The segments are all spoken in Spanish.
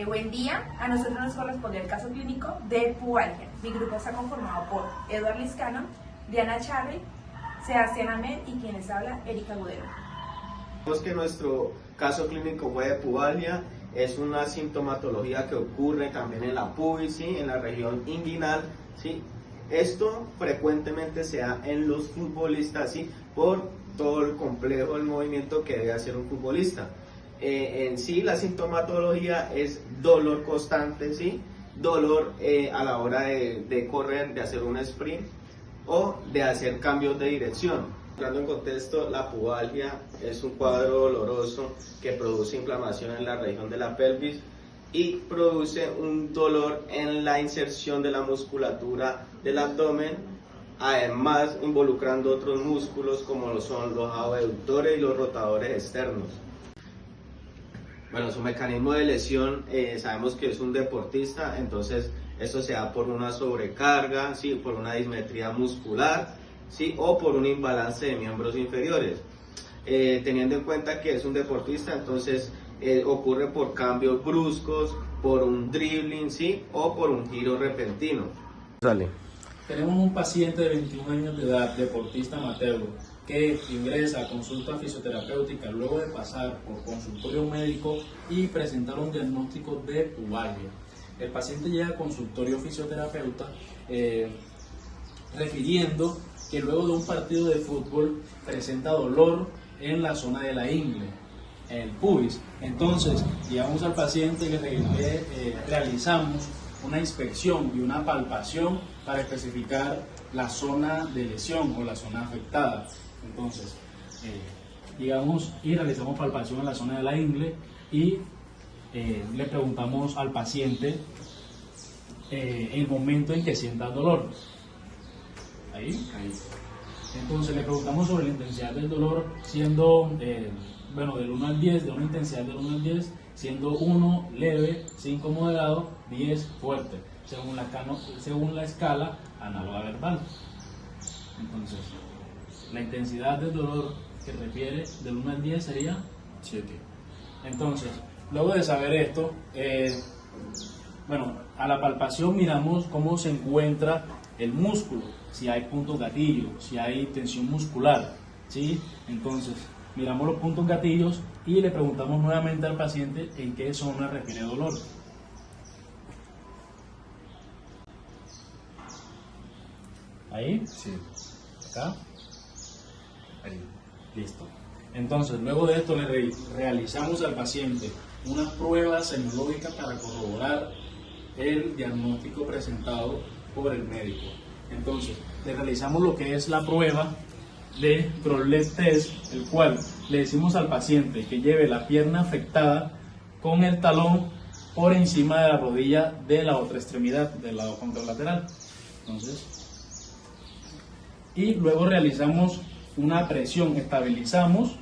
Buen día, a nosotros nos corresponde el caso clínico de pubalgia. Mi grupo está conformado por Eduardo Liscano, Diana Charri, Sebastián Ahmed y quienes habla, Erika Gudero. Vemos que nuestro caso clínico fue de pubalgia, es una sintomatología que ocurre también en la pubis, ¿sí? En la región inguinal, ¿sí? Esto frecuentemente se da en los futbolistas, ¿sí? Por todo el complejo del movimiento que debe hacer un futbolista. En sí la sintomatología es dolor constante, ¿sí? Dolor a la hora de correr, de hacer un sprint o de hacer cambios de dirección. Entrando en contexto, la pubalgia es un cuadro doloroso que produce inflamación en la región de la pelvis y produce un dolor en la inserción de la musculatura del abdomen, además involucrando otros músculos como lo son los abductores y los rotadores externos. Bueno, su mecanismo de lesión, sabemos que es un deportista, entonces esto se da por una sobrecarga, ¿sí? Por una dismetría muscular, ¿sí? O por un imbalance de miembros inferiores. Teniendo en cuenta que es un deportista, entonces ocurre por cambios bruscos, por un dribbling, ¿sí? O por un giro repentino. Dale. Tenemos un paciente de 21 años de edad, deportista amateur, que ingresa a consulta fisioterapéutica luego de pasar por consultorio médico y presentar un diagnóstico de pubalgia. El paciente llega a consultorio fisioterapeuta refiriendo que luego de un partido de fútbol presenta dolor en la zona de la ingle, en el pubis. Entonces, llevamos al paciente y le realizamos una inspección y una palpación para especificar la zona de lesión o la zona afectada. Entonces, llegamos y realizamos palpación en la zona de la ingle y le preguntamos al paciente el momento en que sienta dolor. Ahí. Entonces le preguntamos sobre la intensidad del dolor, siendo, del 1 al 10, de una intensidad del 1 al 10, siendo 1 leve, 5 moderado, 10 fuerte, según la escala análoga verbal. Entonces, la intensidad del dolor que refiere del 1 al 10 sería 7. Entonces, luego de saber esto, a la palpación miramos cómo se encuentra el músculo, si hay puntos gatillo, si hay tensión muscular, ¿sí? Entonces, miramos los puntos gatillos y le preguntamos nuevamente al paciente en qué zona refiere dolor. ¿Ahí? Sí. ¿Acá? Ahí. Listo. Entonces, luego de esto le realizamos al paciente una prueba semiológica para corroborar el diagnóstico presentado por el médico. Entonces, le realizamos lo que es la prueba de Crosslett Test, el cual le decimos al paciente que lleve la pierna afectada con el talón por encima de la rodilla de la otra extremidad, del lado contralateral. Entonces, y luego realizamos una presión, estabilizamos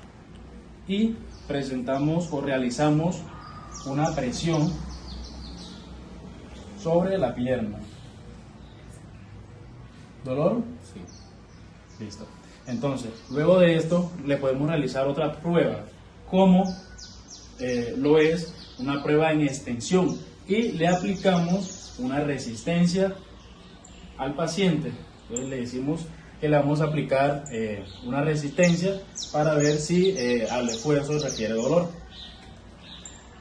y presentamos o realizamos una presión sobre la pierna. ¿Dolor? Sí. Listo. Entonces, luego de esto le podemos realizar otra prueba, como lo es una prueba en extensión, y le aplicamos una resistencia al paciente. Entonces le decimos que le vamos a aplicar una resistencia para ver si al esfuerzo refiere dolor.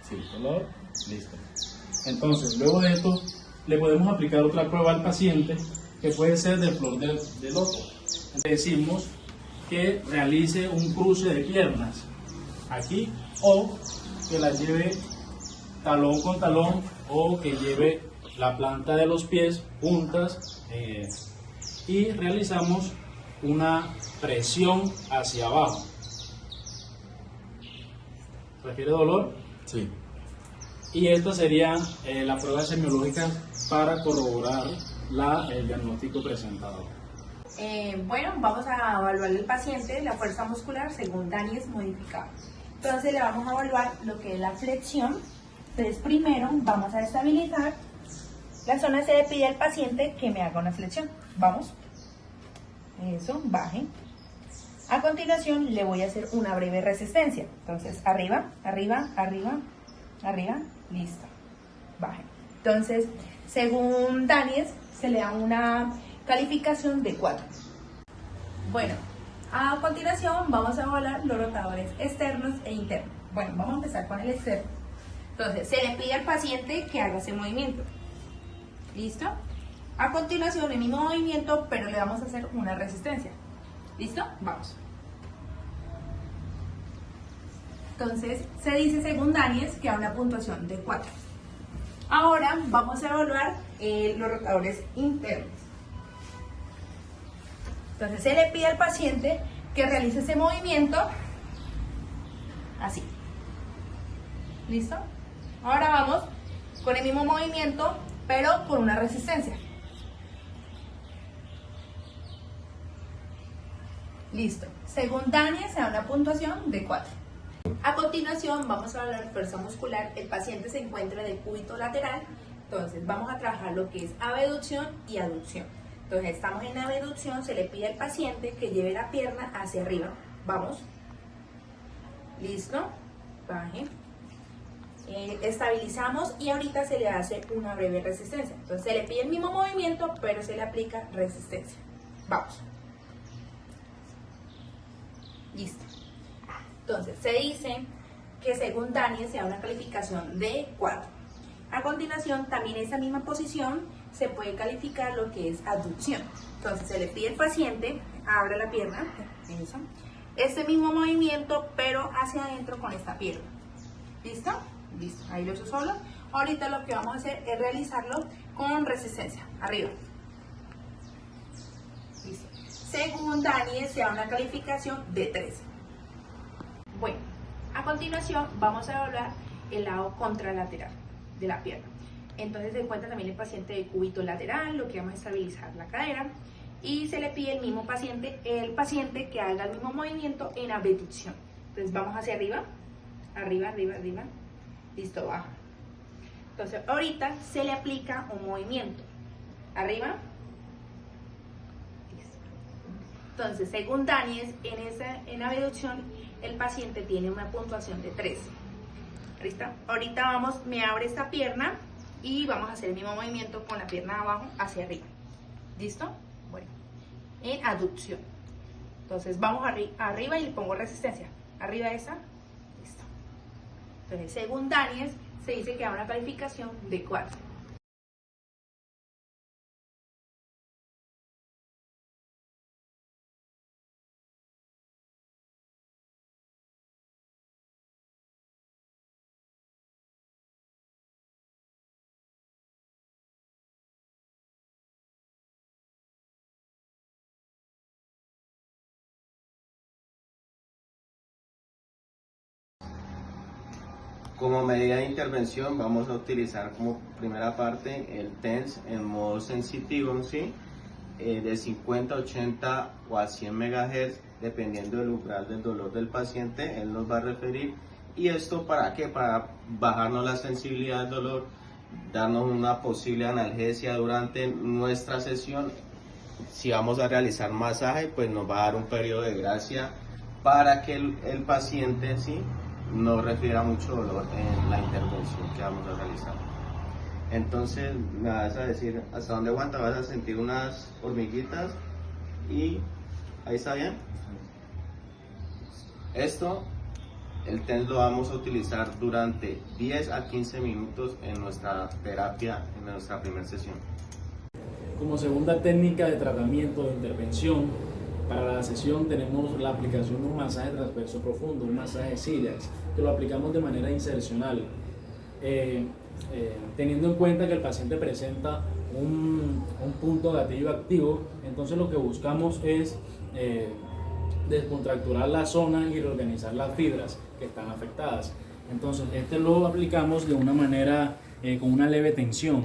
Sí, dolor, listo. Entonces, luego de esto le podemos aplicar otra prueba al paciente que puede ser de flor de loto. Le decimos que realice un cruce de piernas aquí, o que la lleve talón con talón, o que lleve la planta de los pies juntas, y realizamos una presión hacia abajo. ¿Refiere dolor? Sí. Y esto sería la prueba semiológica para corroborar el diagnóstico presentado. Vamos a evaluar al paciente la fuerza muscular según Daniels modificado. Entonces le vamos a evaluar lo que es la flexión. Entonces primero vamos a estabilizar la zona. Se le pide al paciente que me haga una flexión. Vamos. Eso, baje. A continuación le voy a hacer una breve resistencia. Entonces arriba, arriba, arriba, arriba, listo. Entonces, según Daniels, se le da una calificación de 4. Bueno, a continuación vamos a evaluar los rotadores externos e internos. Bueno, vamos a empezar con el externo. Entonces, se le pide al paciente que haga ese movimiento. ¿Listo? A continuación, el mismo movimiento, pero le vamos a hacer una resistencia. ¿Listo? Vamos. Entonces, se dice según Daniels que da una puntuación de 4. Ahora vamos a evaluar los rotadores internos. Entonces, se le pide al paciente que realice ese movimiento así. ¿Listo? Ahora vamos con el mismo movimiento, pero con una resistencia. Listo. Según Daniels se da una puntuación de 4. A continuación vamos a hablar de fuerza muscular. El paciente se encuentra en el cúbito lateral, entonces vamos a trabajar lo que es abducción y aducción. Entonces estamos en abducción, se le pide al paciente que lleve la pierna hacia arriba. Vamos. Listo. Baje. Estabilizamos y ahorita se le hace una breve resistencia. Entonces se le pide el mismo movimiento, pero se le aplica resistencia. Vamos. Listo. Entonces, se dice que según Daniels se da una calificación de 4. A continuación, también en esa misma posición se puede calificar lo que es abducción. Entonces, se le pide al paciente, abra la pierna, eso, este mismo movimiento, pero hacia adentro con esta pierna. ¿Listo? Listo, ahí lo he hecho solo. Ahorita lo que vamos a hacer es realizarlo con resistencia, arriba. Listo. Según Daniels se da una calificación de 3. Bueno, a continuación vamos a evaluar el lado contralateral de la pierna. Entonces se encuentra también el paciente de cúbito lateral, lo que vamos a estabilizar la cadera, y se le pide el paciente que haga el mismo movimiento en abducción. Entonces vamos hacia arriba, arriba, arriba, arriba, listo, baja. Entonces ahorita se le aplica un movimiento, arriba, listo. Entonces según Daniels, en abducción el paciente tiene una puntuación de 3. ¿Listo? Ahorita vamos, me abre esta pierna y vamos a hacer el mismo movimiento con la pierna de abajo hacia arriba. ¿Listo? Bueno, en aducción. Entonces vamos arriba y le pongo resistencia. Arriba esa. Listo. Entonces, según Daniels, se dice que da una calificación de 4. Como medida de intervención vamos a utilizar como primera parte el TENS en modo sensitivo, ¿sí? De 50, 80 o a 100 MHz, dependiendo del umbral del dolor del paciente, él nos va a referir. ¿Y esto para qué? Para bajarnos la sensibilidad del dolor, darnos una posible analgesia durante nuestra sesión. Si vamos a realizar masaje, pues nos va a dar un periodo de gracia para que el paciente, ¿sí?, no refiera mucho dolor en la intervención que vamos a realizar. Entonces me vas a decir hasta dónde aguanta, vas a sentir unas hormiguitas y ahí está bien. Esto, el TENS lo vamos a utilizar durante 10 a 15 minutos en nuestra terapia, en nuestra primera sesión. Como segunda técnica de tratamiento de intervención, para la sesión tenemos la aplicación de un masaje transverso profundo, un masaje Cyriax, que lo aplicamos de manera insercional, teniendo en cuenta que el paciente presenta un punto gatillo activo. Entonces lo que buscamos es descontracturar la zona y reorganizar las fibras que están afectadas. Entonces lo aplicamos de una manera con una leve tensión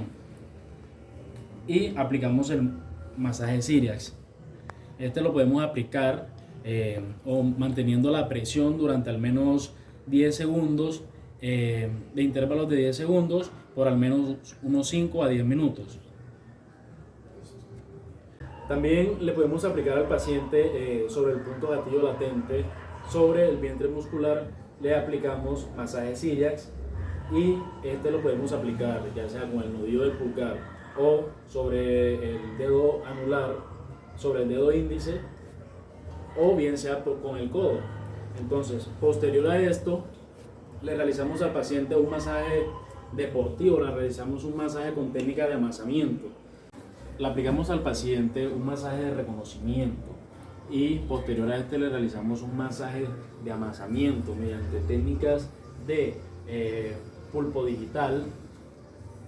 y aplicamos el masaje Cyriax. Lo podemos aplicar o manteniendo la presión durante al menos 10 segundos, de intervalos de 10 segundos por al menos unos 5 a 10 minutos. También le podemos aplicar al paciente sobre el punto gatillo latente, sobre el vientre muscular, le aplicamos masaje Cyriax y este lo podemos aplicar ya sea con el nudillo del pulgar o sobre el dedo anular, sobre el dedo índice, o bien sea con el codo. Entonces, posterior a esto, le realizamos al paciente un masaje deportivo, le realizamos un masaje con técnica de amasamiento. Le aplicamos al paciente un masaje de reconocimiento y posterior a este le realizamos un masaje de amasamiento mediante técnicas de pulpo digital,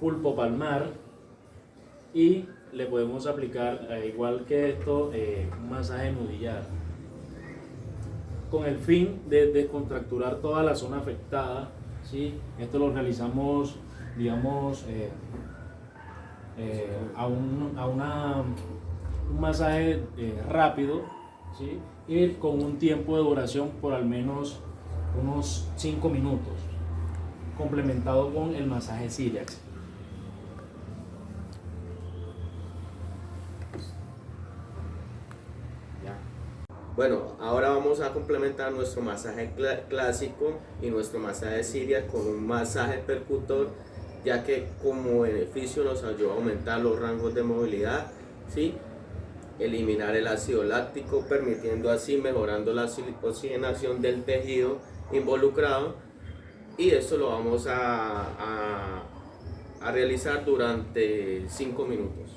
pulpo palmar, y le podemos aplicar, igual que esto, un masaje nudillar, con el fin de descontracturar toda la zona afectada, ¿sí? Esto lo realizamos, digamos, un masaje rápido, ¿sí? Y con un tiempo de duración por al menos unos 5 minutos, complementado con el masaje Cyriax. Bueno, ahora vamos a complementar nuestro masaje clásico y nuestro masaje Cyriax con un masaje percutor, ya que como beneficio nos ayuda a aumentar los rangos de movilidad, ¿sí? Eliminar el ácido láctico, permitiendo así mejorando la oxigenación del tejido involucrado, y esto lo vamos a realizar durante 5 minutos.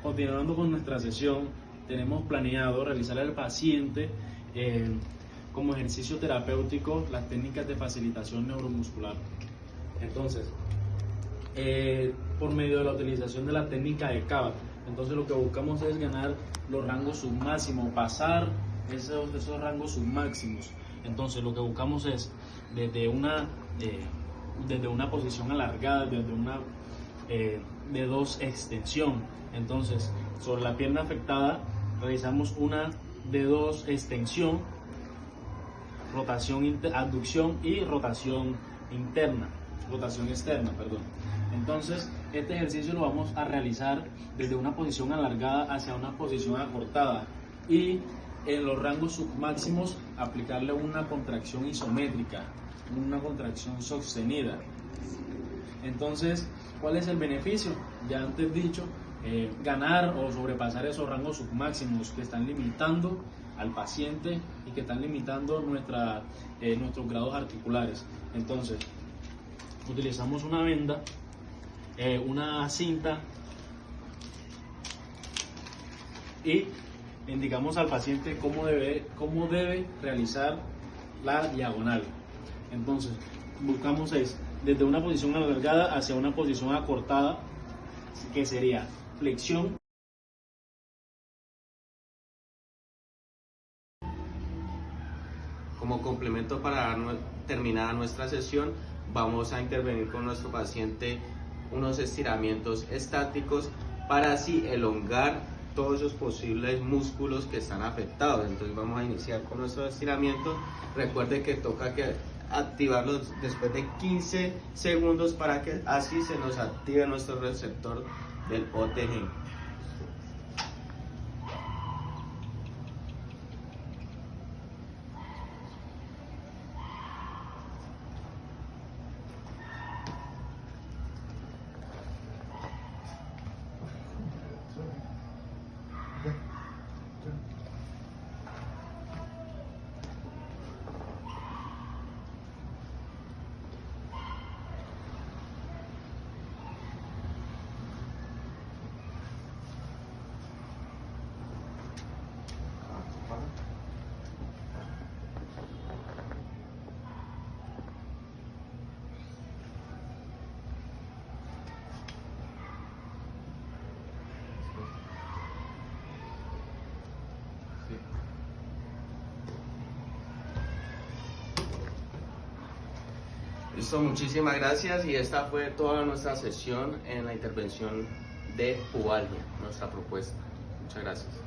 Continuando con nuestra sesión, tenemos planeado realizar al paciente como ejercicio terapéutico las técnicas de facilitación neuromuscular. Entonces, por medio de la utilización de la técnica de Kava, entonces lo que buscamos es ganar los rangos submáximos, pasar esos rangos submáximos. Entonces lo que buscamos es desde una posición alargada, desde una D2 extensión. Entonces, sobre la pierna afectada realizamos una D2 extensión, rotación abducción y rotación externa, perdón. Entonces, este ejercicio lo vamos a realizar desde una posición alargada hacia una posición acortada, y en los rangos submáximos aplicarle una contracción isométrica, una contracción sostenida. Entonces, ¿cuál es el beneficio? Ya antes dicho, ganar o sobrepasar esos rangos submáximos que están limitando al paciente y que están limitando nuestros grados articulares. Entonces, utilizamos una venda, una cinta, y indicamos al paciente cómo debe realizar la diagonal. Entonces, buscamos desde una posición alargada hacia una posición acortada, que sería flexión, como complemento para terminar nuestra sesión, vamos a intervenir con nuestro paciente unos estiramientos estáticos para así elongar todos esos posibles músculos que están afectados. Entonces vamos a iniciar con nuestro estiramiento. Recuerde que toca activarlos después de 15 segundos para que así se nos active nuestro receptor del OTG. Listo, muchísimas gracias, y esta fue toda nuestra sesión en la intervención de pubalgia, nuestra propuesta. Muchas gracias.